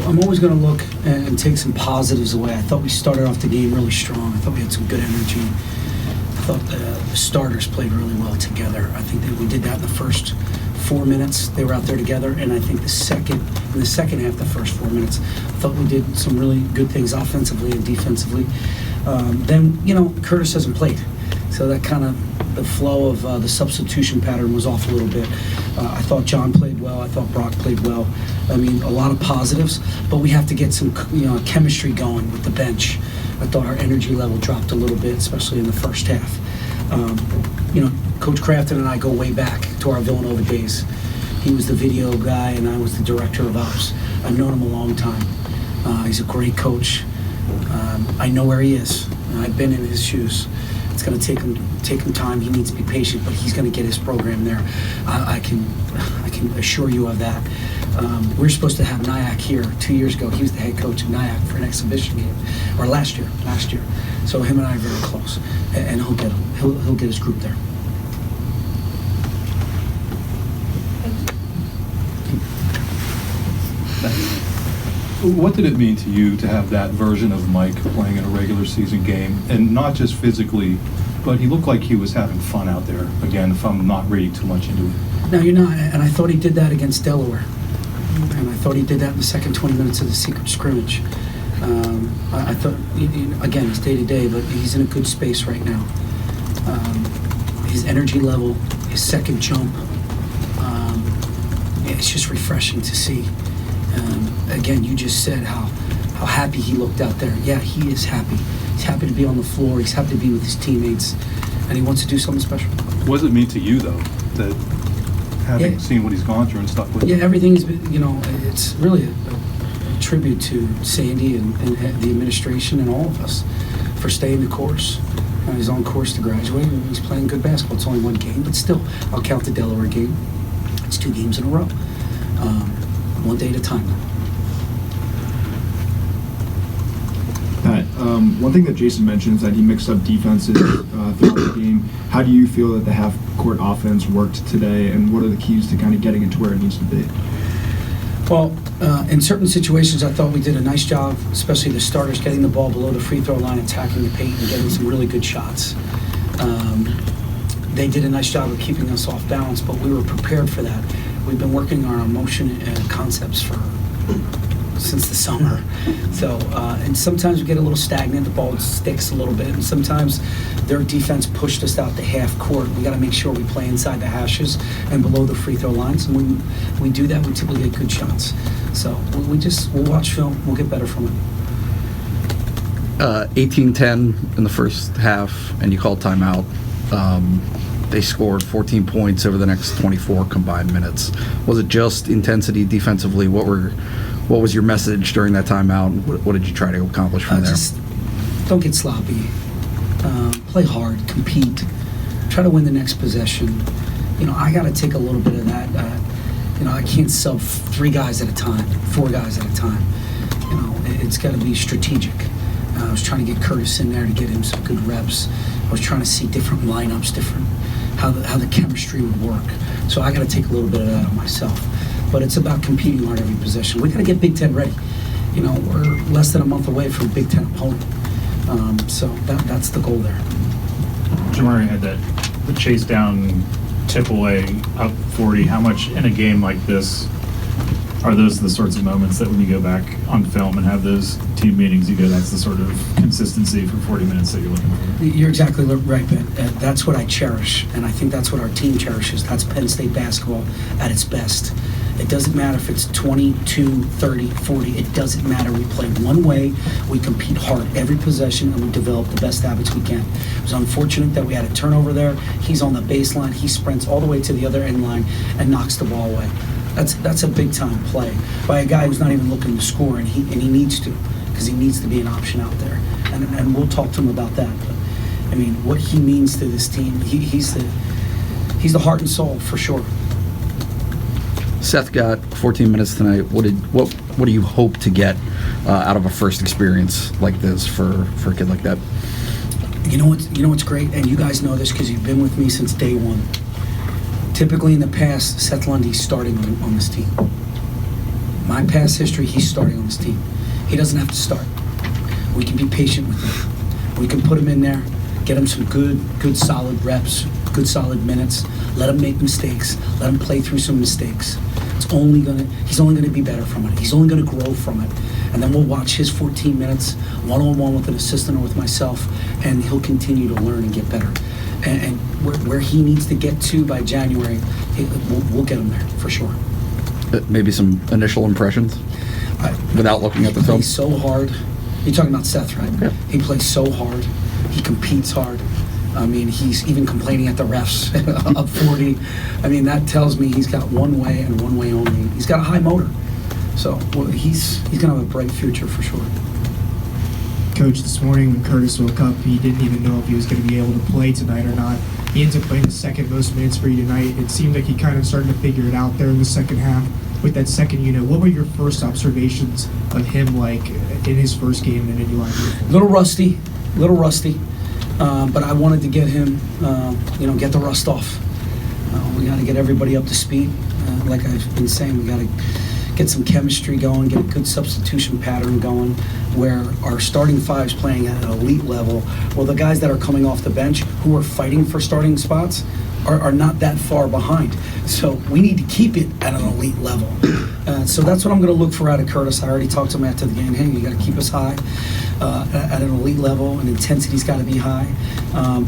I'm always going to look and take some positives away. I thought we started off the game really strong. I thought we had some good energy. I thought the starters played really well together. I think that we did that in the first 4 minutes. They were out there together, and I think in the second half, the first 4 minutes, I thought we did some really good things offensively and defensively. Then, Curtis hasn't played, so that kind of the flow of the substitution pattern was off a little bit. I thought John played well. I thought Brock played well. I mean, a lot of positives, but we have to get some chemistry going with the bench. I thought our energy level dropped a little bit, especially in the first half. Coach Crafton and I go way back to our Villanova days. He was the video guy, and I was the director of ops. I've known him a long time. He's a great coach. I know where he is. I've been in his shoes. It's going to take him time. He needs to be patient, but he's going to get his program there. I can assure you of that. We were supposed to have Nyack here 2 years ago. He was the head coach of Nyack for an exhibition game, or last year. So him and I are very close, and he'll get his group there. What did it mean to you to have that version of Mike playing in a regular season game, and not just physically, but he looked like he was having fun out there, again, if I'm not reading too much into it? No, you're not, and I thought he did that against Delaware, and I thought he did that in the second 20 minutes of the secret scrimmage. I thought, again, it's day-to-day, but he's in a good space right now. His energy level, his second jump, it's just refreshing to see. Again, you just said how happy he looked out there. Yeah, he is happy. He's happy to be on the floor. He's happy to be with his teammates, and he wants to do something special. What does it mean to you, though, that having seen what he's gone through and stuff with? Yeah, everything's been, it's really a tribute to Sandy and the administration and all of us for staying the course. He's on course to graduate, and he's playing good basketball. It's only one game, but still, I'll count the Delaware game. It's 2 games in a row. One day at a time. Pat, one thing that Jason mentioned is that he mixed up defenses throughout the game. How do you feel that the half-court offense worked today, and what are the keys to kind of getting it to where it needs to be? Well, in certain situations, I thought we did a nice job, especially the starters, getting the ball below the free throw line, attacking the paint, and getting some really good shots. They did a nice job of keeping us off balance, but we were prepared for that. We've been working on our motion and concepts since the summer. So, and sometimes we get a little stagnant, the ball sticks a little bit, and sometimes their defense pushed us out to half court. We got to make sure we play inside the hashes and below the free throw lines, and when we do that, we typically get good shots. So we'll watch film, we'll get better from it. 18-10 in the first half, and you called timeout. They scored 14 points over the next 24 combined minutes. Was it just intensity defensively? What was your message during that timeout? What did you try to accomplish from there? Just don't get sloppy. Play hard, compete. Try to win the next possession. I got to take a little bit of that. I can't sub 3 guys at a time, 4 guys at a time. It's got to be strategic. I was trying to get Curtis in there to get him some good reps. I was trying to see different lineups, how the chemistry would work. So I got to take a little bit of that on myself. But it's about competing on every possession. We got to get Big Ten ready. We're less than a month away from a Big Ten opponent. So that's the goal there. Jamari had the chase down, tip away, up 40. How much in a game like this are those the sorts of moments that when you go back on film and have those team meetings, you go, that's the sort of consistency for 40 minutes that you're looking for? You're exactly right, Ben. That's what I cherish, and I think that's what our team cherishes. That's Penn State basketball at its best. It doesn't matter if it's 22, 30, 40. It doesn't matter. We play one way. We compete hard every possession, and we develop the best habits we can. It was unfortunate that we had a turnover there. He's on the baseline. He sprints all the way to the other end line and knocks the ball away. That's a big-time play by a guy who's not even looking to score, and he needs to, because he needs to be an option out there. And we'll talk to him about that. But, what he means to this team, he's the heart and soul for sure. Seth got 14 minutes tonight. What do you hope to get out of a first experience like this for a kid like that? You know what's great, and you guys know this because you've been with me since day one. Typically in the past, Seth Lundy's starting on this team. My past history, he's starting on this team. He doesn't have to start. We can be patient with him. We can put him in there, get him some good solid reps, good solid minutes. Let him make mistakes. Let him play through some mistakes. He's only gonna be better from it. He's only gonna grow from it. And then we'll watch his 14 minutes one-on-one with an assistant or with myself, and he'll continue to learn and get better. And where he needs to get to by January, we'll get him there for sure. Maybe some initial impressions without looking at the He film. plays so hard. You're talking about Seth, right? Yeah. He plays so hard. He competes hard. I mean, he's even complaining at the refs up 40. I mean, that tells me he's got one way and one way only. He's got a high motor. So he's going to have a bright future for sure. Coach, this morning when Curtis woke up, he didn't even know if he was going to be able to play tonight or not. He ends up playing the second most minutes for you tonight. It seemed like he kind of started to figure it out there in the second half with that second unit. What were your first observations of him like in his first game in an Indy line? Little rusty, but I wanted to get him, get the rust off. We got to get everybody up to speed. Like I've been saying, we got to get some chemistry going, get a good substitution pattern going, where our starting five's playing at an elite level. Well, the guys that are coming off the bench who are fighting for starting spots are not that far behind. So we need to keep it at an elite level. So that's what I'm going to look for out of Curtis. I already talked to him after the game. Hey, you got to keep us high at an elite level, and intensity's got to be high.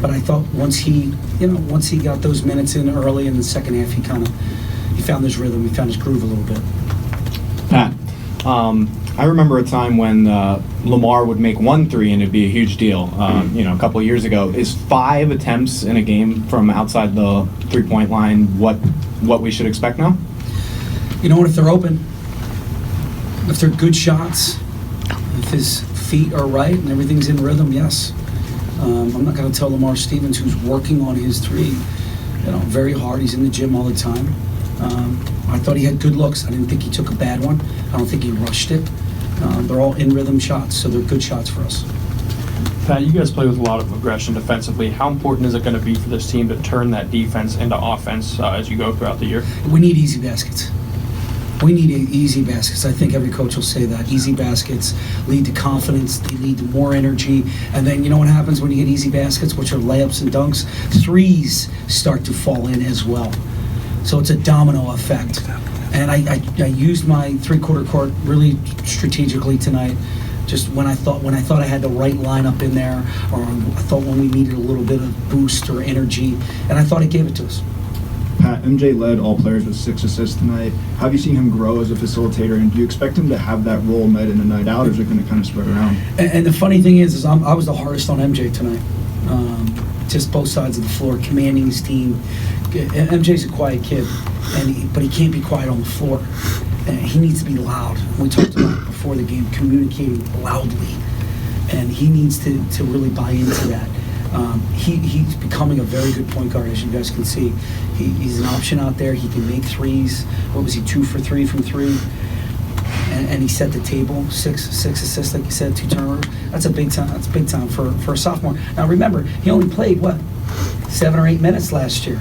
But I thought once he got those minutes in early in the second half, he found his rhythm, he found his groove a little bit. Pat, I remember a time when Lamar would make 1 3 and it'd be a huge deal. A couple of years ago, is 5 attempts in a game from outside the 3-point line what we should expect now? You know what? If they're open, if they're good shots, if his feet are right and everything's in rhythm, yes. I'm not going to tell Lamar Stevens, who's working on his 3, very hard. He's in the gym all the time. I thought he had good looks. I didn't think he took a bad one. I don't think he rushed it. They're all in rhythm shots, so they're good shots for us. Pat, you guys play with a lot of aggression defensively. How important is it going to be for this team to turn that defense into offense as you go throughout the year? We need easy baskets. We need easy baskets. I think every coach will say that. Easy baskets lead to confidence. They lead to more energy. And then you know what happens when you get easy baskets, which are layups and dunks? 3s start to fall in as well. So it's a domino effect. And I used my 3-quarter court really strategically tonight. Just when I thought I had the right lineup in there, or I thought when we needed a little bit of boost or energy, and I thought it gave it to us. Pat, MJ led all players with 6 assists tonight. How have you seen him grow as a facilitator, and do you expect him to have that role night in and night out, or is it going to kind of spread around? And the funny thing is I was the hardest on MJ tonight. Just both sides of the floor, commanding his team. MJ's a quiet kid, but he can't be quiet on the floor. He needs to be loud. We talked about it before the game, communicating loudly, and he needs to really buy into that. He's becoming a very good point guard, as you guys can see. He's an option out there. He can make 3s. What was he, 2 for 3 from 3? And he set the table, 6 assists, like you said, 2 turnovers. That's a big time. That's big time for a sophomore. Now remember, he only played 7 or 8 minutes last year.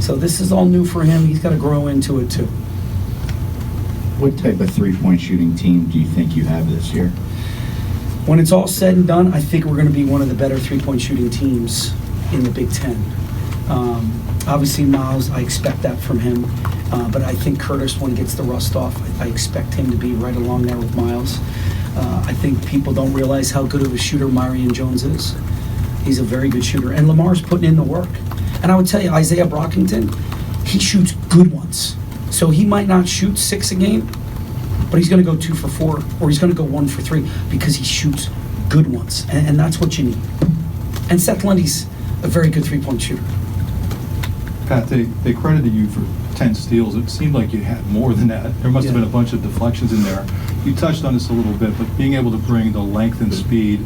So this is all new for him. He's got to grow into it too. What type of 3-point shooting team do you think you have this year? When it's all said and done, I think we're going to be one of the better 3-point shooting teams in the Big Ten. Obviously, Miles, I expect that from him. But I think Curtis, when he gets the rust off, I expect him to be right along there with Miles. I think people don't realize how good of a shooter Marion Jones is. He's a very good shooter. And Lamar's putting in the work. And I would tell you, Isaiah Brockington, he shoots good ones. So he might not shoot 6 a game, but he's going to go 2 for 4, or he's going to go 1 for 3 because he shoots good ones. And that's what you need. And Seth Lundy's a very good 3-point shooter. Pat, they credited you for 10 steals. It seemed like you had more than that. There must have been a bunch of deflections in there. You touched on this a little bit, but being able to bring the length and speed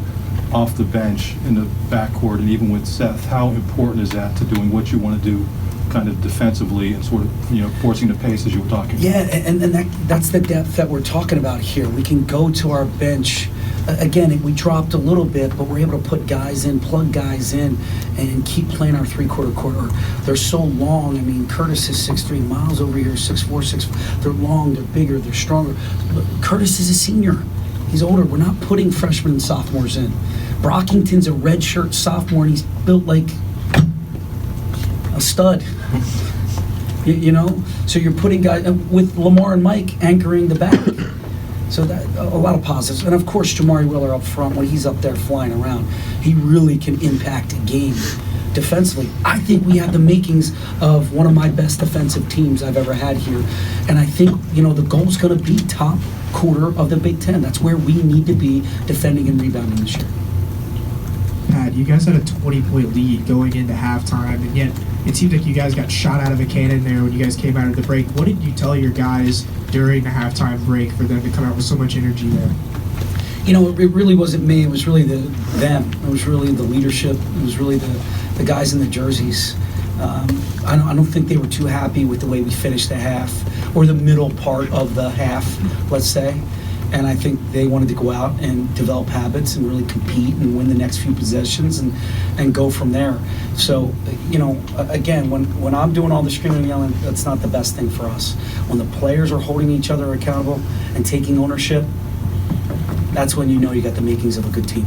off the bench in the backcourt and even with Seth, how important is that to doing what you want to do kind of defensively and sort of, forcing the pace as you were talking. Yeah, and that's the depth that we're talking about here. We can go to our bench. Again, we dropped a little bit, but we're able to put guys in, plug guys in, and keep playing our three-quarter quarter. They're so long. I mean, Curtis is 6'3", Miles over here is 6'4", 6'5". They're long, they're bigger, they're stronger. But Curtis is a senior. He's older. We're not putting freshmen and sophomores in. Brockington's a redshirt sophomore, and he's built like a stud. So you're putting guys with Lamar and Mike anchoring the back. So that a lot of positives, and of course Jamari Wheeler up front when he's up there flying around, he really can impact a game defensively. I think we have the makings of one of my best defensive teams I've ever had here, and I think the goal's going to be top quarter of the Big Ten. That's where we need to be defending and rebounding this year. Pat, you guys had a 20-point lead going into halftime, and yet it seemed like you guys got shot out of a cannon there when you guys came out of the break. What did you tell your guys during the halftime break for them to come out with so much energy there? It really wasn't me. It was really them. It was really the leadership. It was really the guys in the jerseys. I don't think they were too happy with the way we finished the half or the middle part of the half, let's say. And I think they wanted to go out and develop habits and really compete and win the next few possessions and go from there. So, again, when I'm doing all the screaming and yelling, that's not the best thing for us. When the players are holding each other accountable and taking ownership, that's when you got the makings of a good team.